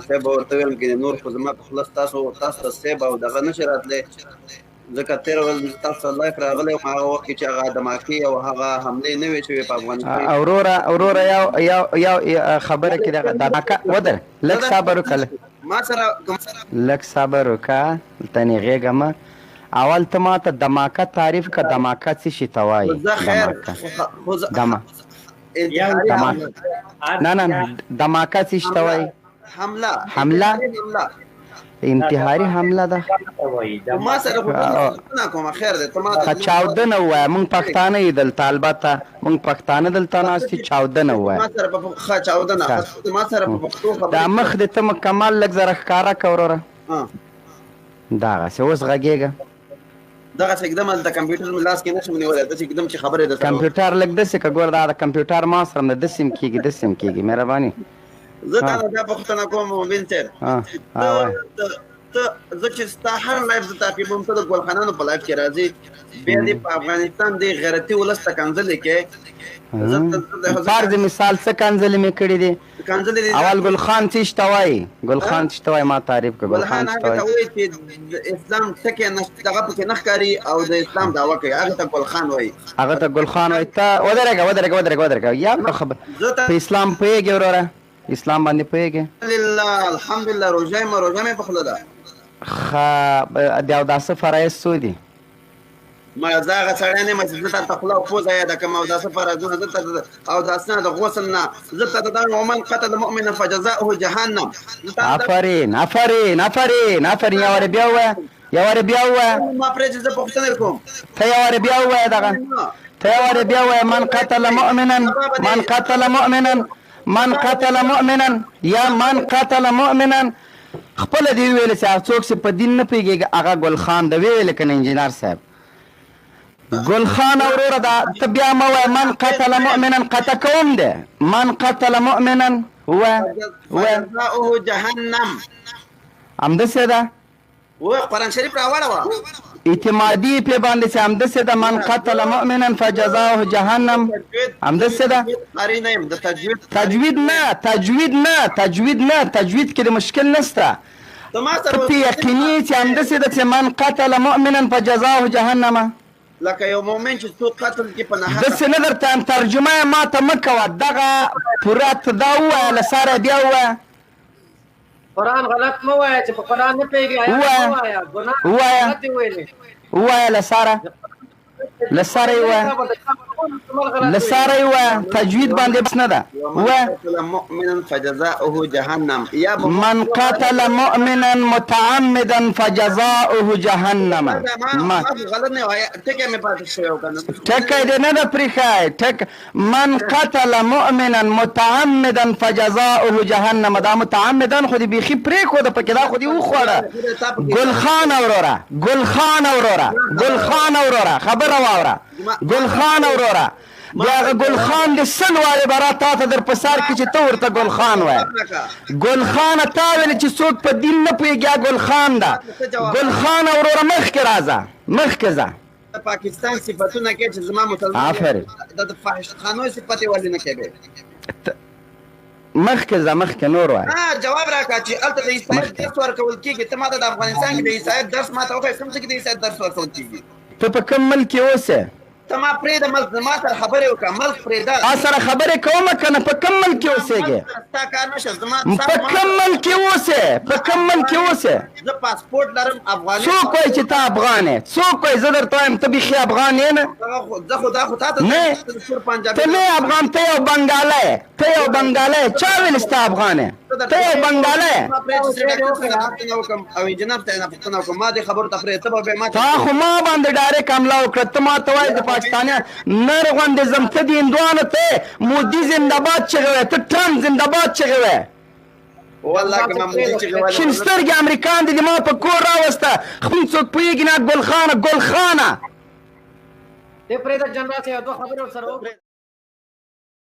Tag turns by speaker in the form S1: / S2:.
S1: صاحب به ورته ویل کې نور خو زما په خوله ستاسو ته صاحب او دغه نشي راتلی ځکه تېره ورځ تاسو ته لایف راغلی وم هغه وخت کې چې هغه دماکې او هغه حملې نه وې شوې په افغانستان
S2: وروره یو خبره کې دغه دماکه ودره لږ صبر وکړه
S1: ما سره
S2: لږ صبر وکړه ته نېغېږه مه اول ته ما ته دماکه تعریف کړه دماکه څه شي ته وایي نه دماکه څه شي ته وایي حمله انتحاري حمله ده
S1: ما سره نه کومه خیر دی ته ما
S2: چاودنه ووایه موږ پښتانه یې دلته البته موږ پښتانه دلته ناست یو چاودنه ووایه
S1: ما سره په چاودنه ما سره په پښتو
S2: دا مخ دې ته مکمل لږ زره ښکاره کړه وروره دغسې اوس غږېږه
S1: دغسې اقدم هلته کمپیوټر مې لاس کې نه شم نیولی داسې اقدم چې خبرې درته
S2: کمپیوټر لږ داسې که ګوره دا د کمپیوټر ما سره هم د داسې هم کېږي داسې هم کېږي مهرباني
S1: زه تا نه دا پوښتنه کوم مبین صاحب زه چې ستا هر لایف زه تعقیبوم ته د ګلخانانو په لایف کې راځې بیا دې په افغانستان دې غیرتي ولس ته کنځلې کې
S2: فرض مثال څه کنځلې مې کړي دي اول ګلخان څه شته وایي ګلخان څه شته وایي ما تعریف کړه ګلخان څه شته وایي
S1: چې د اسلام ټکی دغه پکې نه ښکاري او د اسلام دعوه کوي هغه ته ګلخان وایي
S2: هغه ته ګلخان وایي ته ودرېږه یا په اسلام پوهېږې وروره اسلام باندې پوهېږې
S1: الحمدلله روژه مې په خوله ده
S2: ښه د اوداسه فرایض څو دي
S1: ما زه هغه سړی نه یم چې زه ته خوله او پوزه یاده کړم اوداسه فرضونه زه ته اوداسه نه د غسل نه زه ته د دغه ومن قتل مؤمنا فجزاؤه جهنم
S2: آفرین یو وارې بیا ووایه
S1: ما پرې چې زه پوښتنه کوم
S2: ته یو وارې بیا ووایه دغه ته یو وارې بیا ووایه من قتل مؤمنا خپله دې وویلې چې هغه څوک چې په دین نه پوهېږي هغه ګلخان د ویلې که نه انجینر صاحب ګلخان وروره دا ته بیا مه وایه من قتل مؤمنا قطع کوم دی من قتل مؤمنا
S1: فجزاؤه جهنم
S2: همداسې ده
S1: قرآن شریف راوړه
S2: اعتمادي پې باندې چې همداسې ده من قتل مؤمنا فجزاؤه جهنم همداسې ده تجوید نه تجوید کې د مشکل نشته ته پې یقیني چې همداسې ده چې من قتل مؤمنا فجزاؤه جهنم
S1: لکه یو مؤمن چې څوک قتل کې په نهایت
S2: داسې نه درته ترجمه یې ما ته مه کوه دغه پوره ته دا ووایه له سره بیا ووایه
S3: قرآن غلط مه وایه چې په قرآن نه پوهېږي
S2: ووایه له سره یې ووایه تجوید باندې بس نه ده من قتل مؤمنا متعمدا فجزاؤه جهنم ټکی دې نه ده پرېښی من قتل مؤمنا متعمدا فجزاؤه جهنم دا متعمدا خو دې بیخي پرېښوده پکې دا خو دې وخوړه ګلخان وروره خبره واوره ګلخان وروره بیا هغه ګلخان دې سل وارې به را تا ته در په سر کړي چې ته ورته ګلخان وایه ګلخانه تا ویلې چې څوک په دین نه پوهېږي ګلخان ده ګلخان وروره مخکې راځه مخکې ځه
S1: پاکستان صفتونه کې چې زما مسلمان د فاحشخانو صفت یې ولې نه کوې
S2: مخکې ځه مخکې نور وایه
S1: جواب راکړه چې هلته د عیسایت درس ورکول کېږي ته ما ته د افغانستان کې د عیسایت درس ما ته وښیه کوم ځای کې د عیسایت درس ورکول کېږي
S2: ته په کوم ملک کې اوسې
S1: ته ما پرېږده ملک ما سره خبرې وکړه ملک پرېږده
S2: ما سره خبرې کومه که نه په کوم ملک کې اوسېږې
S1: ستا کار نشه
S2: په کوم ملک کې اوسې
S1: زه پاسپورټ لرم افغاني
S2: څوک وایي چې ته افغان یې څوک وایي زه درته وایم ته بیخي افغان یې نه
S1: دا خو تا ته
S2: نه ته نه افغان ته یو بنګالی چا ویل ستا افغان یې ته یو بنګالی
S1: او انجینر ته نه پوښتنه وکړم ما دې خبرو ته پرېږده ته به بیا ما
S2: تا خو ما باندې ډایرکټ حمله وکړه ته ما ته وایې د پاکستانیان نر غوندې ځم ته د هندوانو ته مودي زنده‌باد چغې وایې ته ټرمپ زنده‌باد چغې وایې شین سترګې امریکان دې ما په کور راوسته خپل څوک پوهېږي نه ګلخانه
S3: دې پرېږده جنرال صاحب دوه خبرې ورسره وکړې